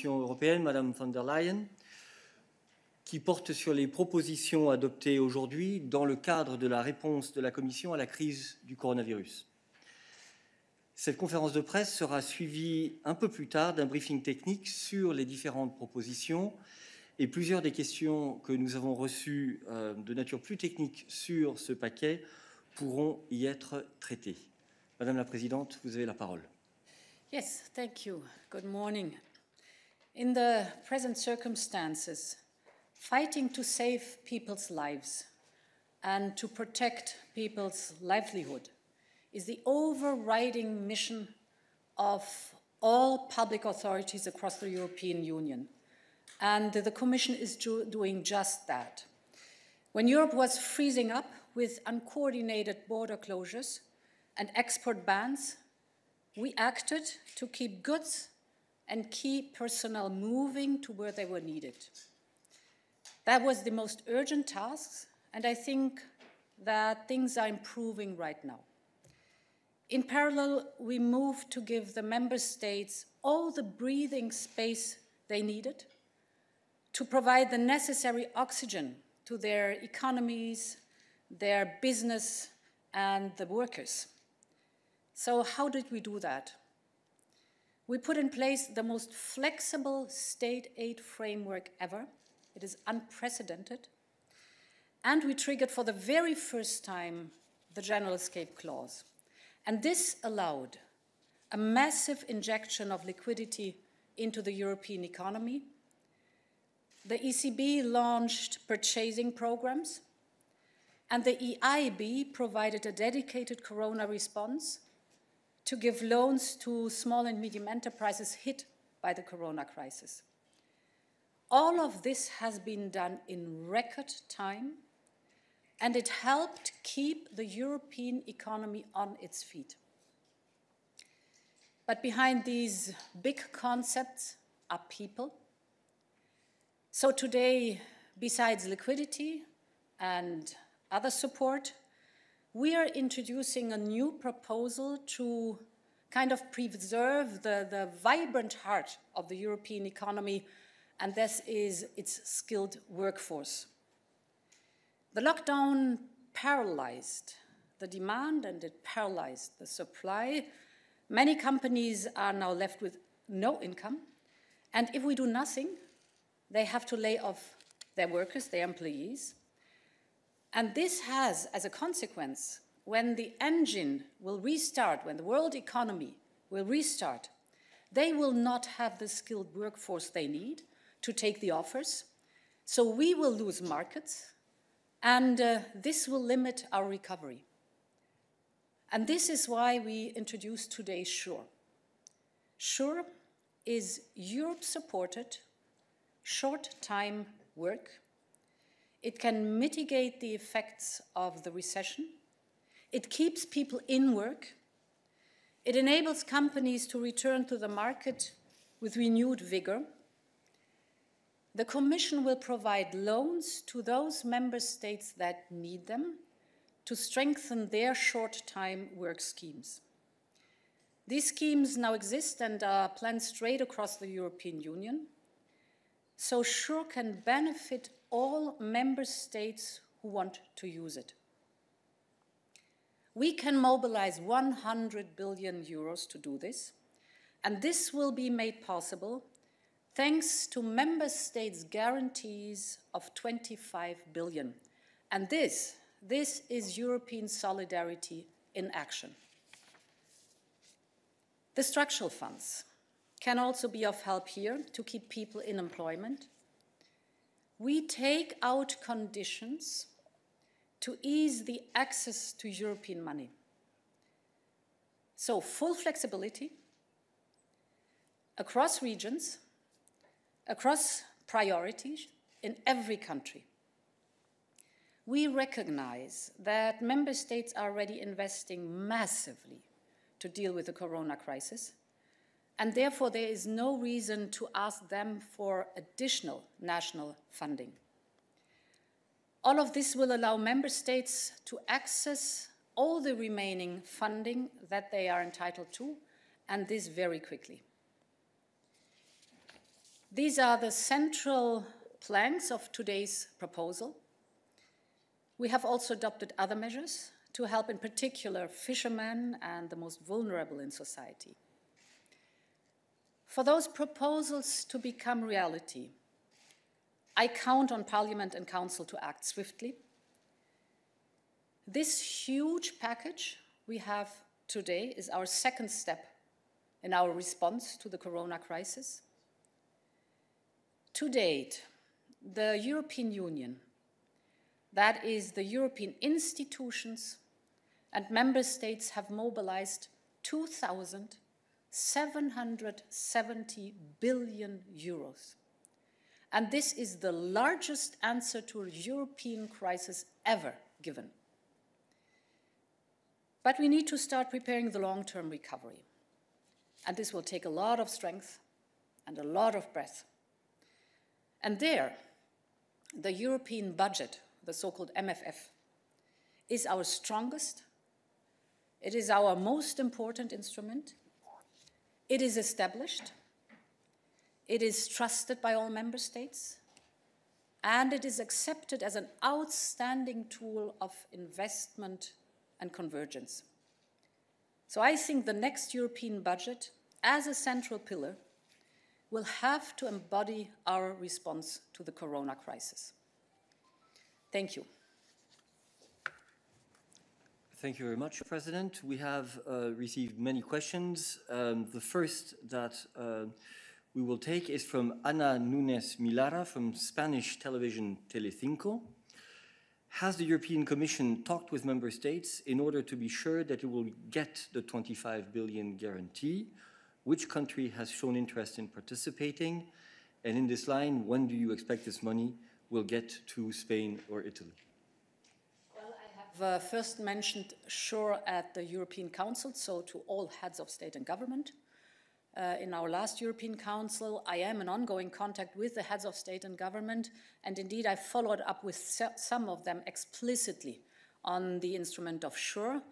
européenne, Madame von der Leyen, qui porte sur les propositions adoptées aujourd'hui dans le cadre de la réponse de la Commission à la crise du coronavirus. Cette conférence de presse sera suivie un peu plus tard d'un briefing technique sur les différentes propositions et plusieurs des questions que nous avons reçues de nature plus technique sur ce paquet pourront y être traitées. Madame la Présidente, vous avez la parole. Yes, thank you. Good morning. In the present circumstances, fighting to save people's lives and to protect people's livelihood is the overriding mission of all public authorities across the European Union. And the Commission is doing just that. When Europe was freezing up with uncoordinated border closures and export bans, we acted to keep goods and keep personnel moving to where they were needed. That was the most urgent task, and I think that things are improving right now. In parallel, we moved to give the member states all the breathing space they needed to provide the necessary oxygen to their economies, their business, and the workers. So how did we do that? We put in place the most flexible state aid framework ever. It is unprecedented. And we triggered for the very first time the General Escape Clause. And this allowed a massive injection of liquidity into the European economy. The ECB launched purchasing programs, and the EIB provided a dedicated corona response to give loans to small and medium enterprises hit by the corona crisis. All of this has been done in record time, and it helped keep the European economy on its feet. But behind these big concepts are people. So today, besides liquidity and other support, we are introducing a new proposal to kind of preserve the vibrant heart of the European economy, and this is its skilled workforce. The lockdown paralyzed the demand and it paralyzed the supply. Many companies are now left with no income, and if we do nothing, they have to lay off their workers, their employees. And this has, as a consequence, when the engine will restart, when the world economy will restart, they will not have the skilled workforce they need to take the offers. So we will lose markets, and this will limit our recovery. And this is why we introduced today SURE. SURE is Europe-supported short-time work. It can mitigate the effects of the recession. It keeps people in work. It enables companies to return to the market with renewed vigor. The Commission will provide loans to those member states that need them to strengthen their short-time work schemes. These schemes now exist and are planned straight across the European Union, so SURE can benefit all member states who want to use it. We can mobilize 100 billion euros to do this, and this will be made possible thanks to member states' guarantees of 25 billion. And this is European solidarity in action. The structural funds can also be of help here to keep people in employment. We take out conditions to ease the access to European money. So full flexibility across regions, across priorities in every country. We recognize that member states are already investing massively to deal with the corona crisis, and therefore there is no reason to ask them for additional national funding. All of this will allow member states to access all the remaining funding that they are entitled to, and this very quickly. These are the central planks of today's proposal. We have also adopted other measures to help in particular fishermen and the most vulnerable in society. For those proposals to become reality, I count on Parliament and Council to act swiftly. This huge package we have today is our second step in our response to the corona crisis. To date, the European Union, that is the European institutions and member states, have mobilized 2,770 billion euros. And this is the largest answer to a European crisis ever given. But we need to start preparing the long-term recovery. And this will take a lot of strength and a lot of breath. And there, the European budget, the so-called MFF, is our strongest. It is our most important instrument. It is established. It is trusted by all member states. And it is accepted as an outstanding tool of investment and convergence. So I think the next European budget, as a central pillar, will have to embody our response to the corona crisis. Thank you. Thank you very much, President. We have received many questions. The first that we will take is from Ana Núñez Milara from Spanish television Telecinco. Has the European Commission talked with member states in order to be sure that it will get the 25 billion guarantee? Which country has shown interest in participating? And in this line, when do you expect this money will get to Spain or Italy? Well, I have first mentioned SURE at the European Council, so to all heads of state and government. In our last European Council, I am in ongoing contact with the heads of state and government, and indeed I followed up with some of them explicitly on the instrument of SURE.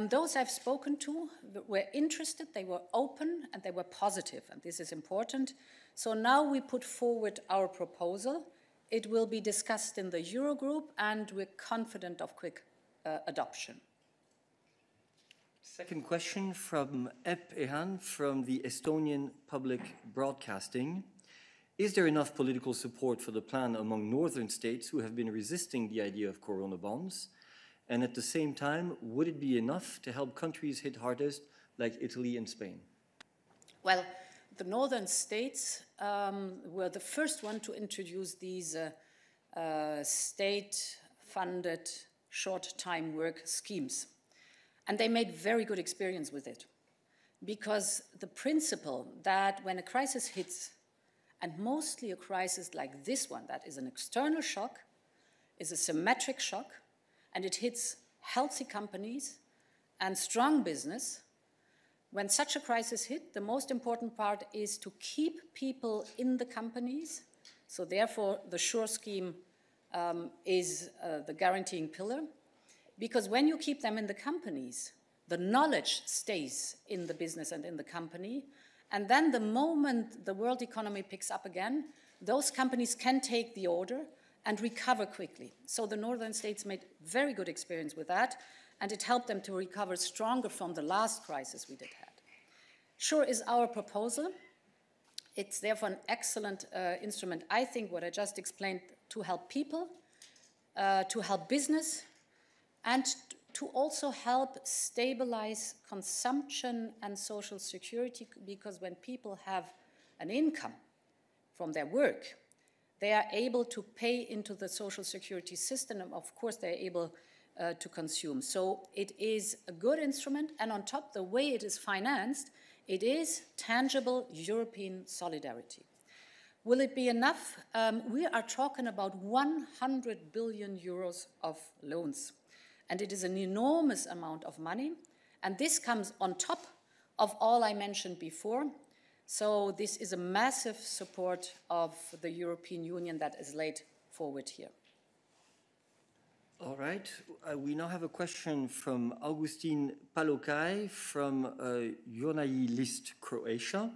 Those I've spoken to were interested, they were open, and they were positive, and this is important. So now we put forward our proposal. It will be discussed in the Eurogroup, and we're confident of quick adoption. Second question from Ep Ehan from the Estonian Public Broadcasting. Is there enough political support for the plan among northern states who have been resisting the idea of corona bonds? And at the same time, would it be enough to help countries hit hardest like Italy and Spain? Well, the northern states were the first one to introduce these state-funded short-time work schemes. And they made very good experience with it, because the principle that when a crisis hits, and mostly a crisis like this one, that is an external shock, is a symmetric shock, and it hits healthy companies and strong business. When such a crisis hit, the most important part is to keep people in the companies. So therefore, the SURE scheme is the guaranteeing pillar. Because when you keep them in the companies, the knowledge stays in the business and in the company. And then the moment the world economy picks up again, those companies can take the order and recover quickly. So the northern states made very good experience with that, and it helped them to recover stronger from the last crisis we did have. SURE is our proposal. It's therefore an excellent instrument, I think, what I just explained, to help people, to help business, and to also help stabilize consumption and social security, because when people have an income from their work, they are able to pay into the social security system, and of course they're able to consume. So it is a good instrument, and on top, the way it is financed, it is tangible European solidarity. Will it be enough? We are talking about 100 billion euros of loans. And it is an enormous amount of money. And this comes on top of all I mentioned before. So this is a massive support of the European Union that is laid forward here. All right. We now have a question from Augustin Palokaj from Journalist Croatia.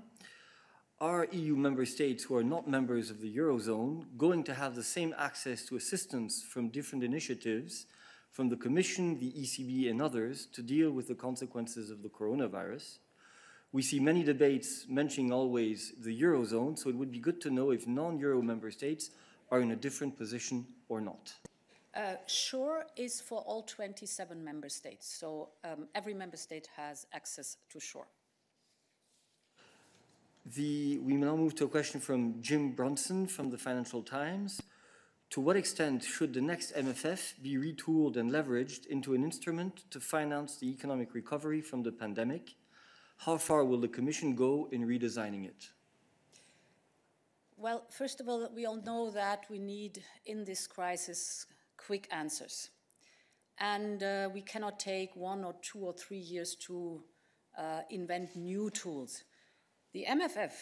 are EU member states who are not members of the Eurozone going to have the same access to assistance from different initiatives from the Commission, the ECB, and others to deal with the consequences of the coronavirus? We see many debates mentioning always the Eurozone, so it would be good to know if non-Euro member states are in a different position or not. SURE is for all 27 member states, so every member state has access to SURE. We now move to a question from Jim Brunson from the Financial Times. To what extent should the next MFF be retooled and leveraged into an instrument to finance the economic recovery from the pandemic? How far will the Commission go in redesigning it? Well, first of all, we all know that we need, in this crisis, quick answers. And we cannot take 1 or 2 or 3 years to invent new tools. The MFF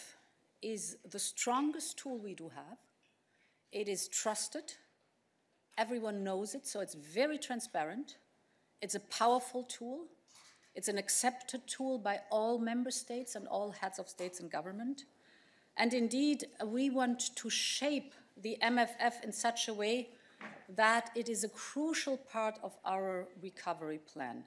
is the strongest tool we do have. It is trusted. Everyone knows it, so it's very transparent. It's a powerful tool. It's an accepted tool by all member states and all heads of states and government. And indeed, we want to shape the MFF in such a way that it is a crucial part of our recovery plan.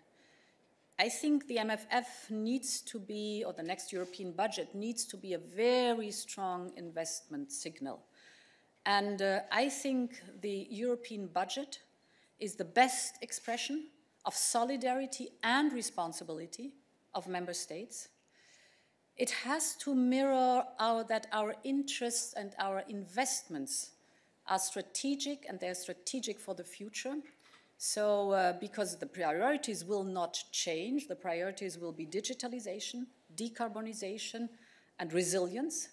I think the MFF needs to be, or the next European budget needs to be a very strong investment signal. And I think the European budget is the best expression of solidarity and responsibility of member states. It has to mirror that our interests and our investments are strategic, and they're strategic for the future. So because the priorities will not change, the priorities will be digitalization, decarbonization, and resilience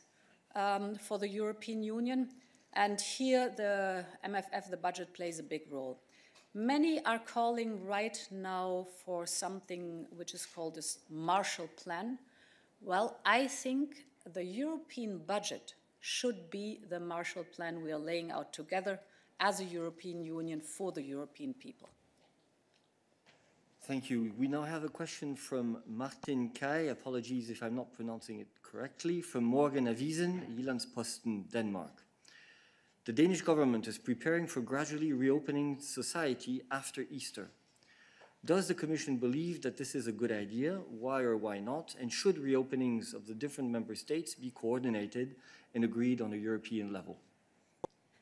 for the European Union. And here the MFF, the budget, plays a big role. Many are calling right now for something which is called this Marshall Plan. Well, I think the European budget should be the Marshall Plan we are laying out together as a European Union for the European people. Thank you. We now have a question from Martin Kai, apologies if I'm not pronouncing it correctly, from Morgen Avisen, Jyllands-Posten, Denmark. The Danish government is preparing for gradually reopening society after Easter. Does the Commission believe that this is a good idea? Why or why not? And should reopenings of the different member states be coordinated and agreed on a European level?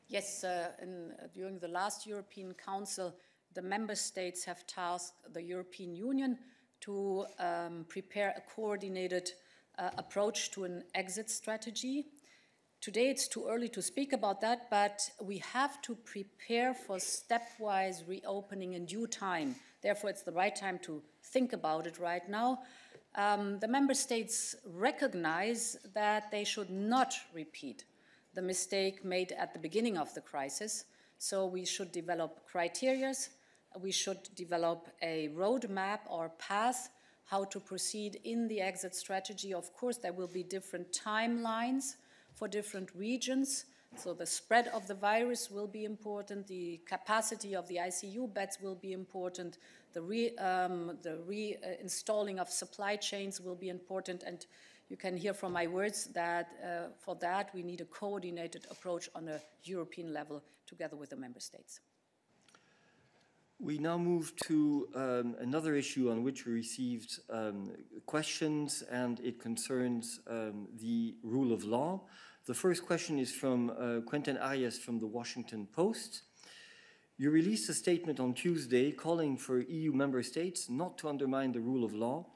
Yes, during the last European Council, the member states have tasked the European Union to prepare a coordinated approach to an exit strategy. Today it's too early to speak about that, but we have to prepare for stepwise reopening in due time. Therefore, it's the right time to think about it right now. The member states recognize that they should not repeat the mistake made at the beginning of the crisis. So we should develop criteria. We should develop a roadmap or path how to proceed in the exit strategy. Of course, there will be different timelines for different regions. So the spread of the virus will be important. The capacity of the ICU beds will be important. The reinstalling of supply chains will be important. And you can hear from my words that for that we need a coordinated approach on a European level together with the member states. We now move to another issue on which we received questions, and it concerns the rule of law. The first question is from Quentin Arias from the Washington Post. You released a statement on Tuesday calling for EU member states not to undermine the rule of law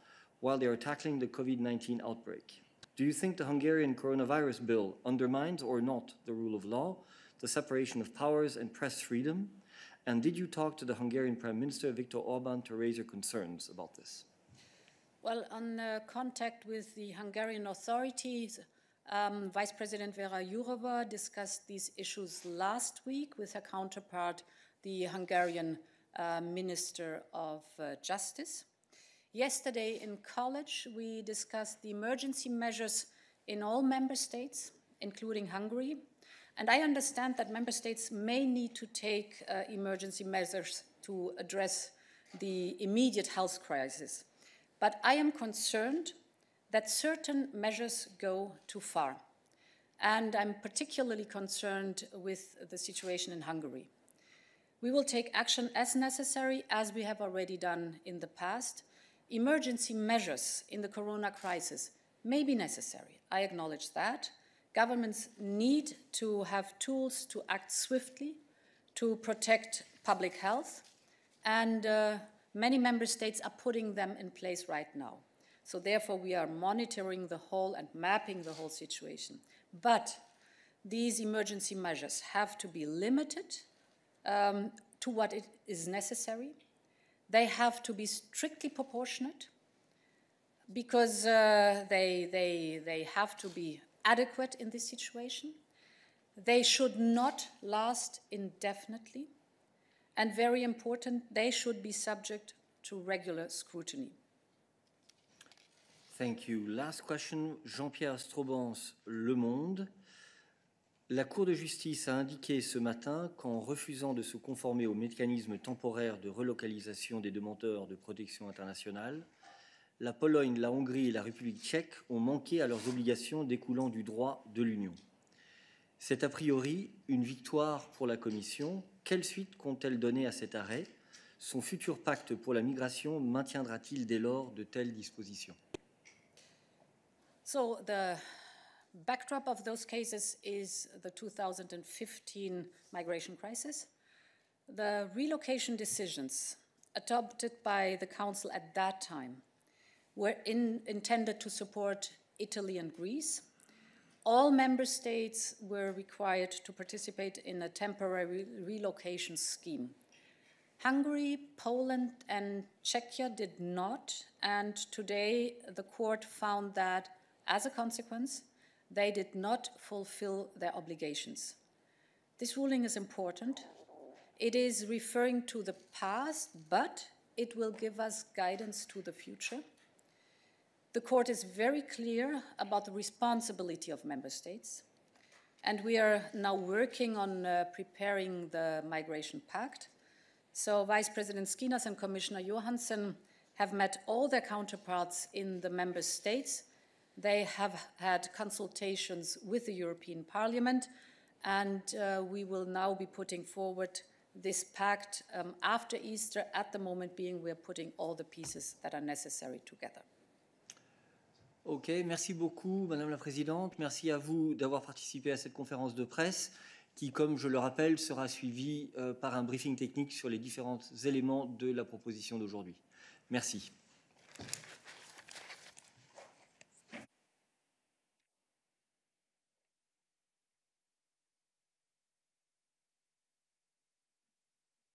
while they are tackling the COVID-19 outbreak. Do you think the Hungarian coronavirus bill undermines or not the rule of law, the separation of powers and press freedom? And did you talk to the Hungarian Prime Minister Viktor Orbán to raise your concerns about this? Well, on contact with the Hungarian authorities, Vice President Vera Jourova discussed these issues last week with her counterpart, the Hungarian Minister of Justice. Yesterday in college, we discussed the emergency measures in all member states, including Hungary. And I understand that member states may need to take emergency measures to address the immediate health crisis. But I am concerned that certain measures go too far. and I'm particularly concerned with the situation in Hungary. We will take action as necessary, as we have already done in the past. Emergency measures in the corona crisis may be necessary. I acknowledge that. Governments need to have tools to act swiftly to protect public health, and many member states are putting them in place right now. So therefore, we are monitoring the whole and mapping the whole situation. But these emergency measures have to be limited to what is necessary. They have to be strictly proportionate because they have to be adequate in this situation. They should not last indefinitely. And very important, they should be subject to regular scrutiny. Thank you. Last question, Jean-Pierre Strobans, Le Monde. La Cour de justice a indiqué ce matin qu'en refusant de se conformer au mécanisme temporaire de relocalisation des demandeurs de protection internationale, la Pologne, la Hongrie et la République tchèque ont manqué à leurs obligations découlant du droit de l'Union. C'est a priori une victoire pour la Commission. Quelle suite compte-t-elle donner à cet arrêt? Son futur pacte pour la migration maintiendra-t-il dès lors de telles dispositions? So the backdrop of those cases is the 2015 migration crisis. The relocation decisions adopted by the Council at that time were intended to support Italy and Greece. All member states were required to participate in a temporary relocation scheme. Hungary, Poland, and Czechia did not, and today the court found that, as a consequence, they did not fulfill their obligations. This ruling is important. It is referring to the past, but it will give us guidance to the future. The court is very clear about the responsibility of member states, and we are now working on preparing the Migration Pact. So Vice President Skinas and Commissioner Johansson have met all their counterparts in the member states. They have had consultations with the European Parliament, and we will now be putting forward this pact after Easter. At the moment being, we are putting all the pieces that are necessary together. Ok, merci beaucoup, Madame la Présidente. Merci à vous d'avoir participé à cette conférence de presse qui, comme je le rappelle, sera suivie par un briefing technique sur les différents éléments de la proposition d'aujourd'hui. Merci.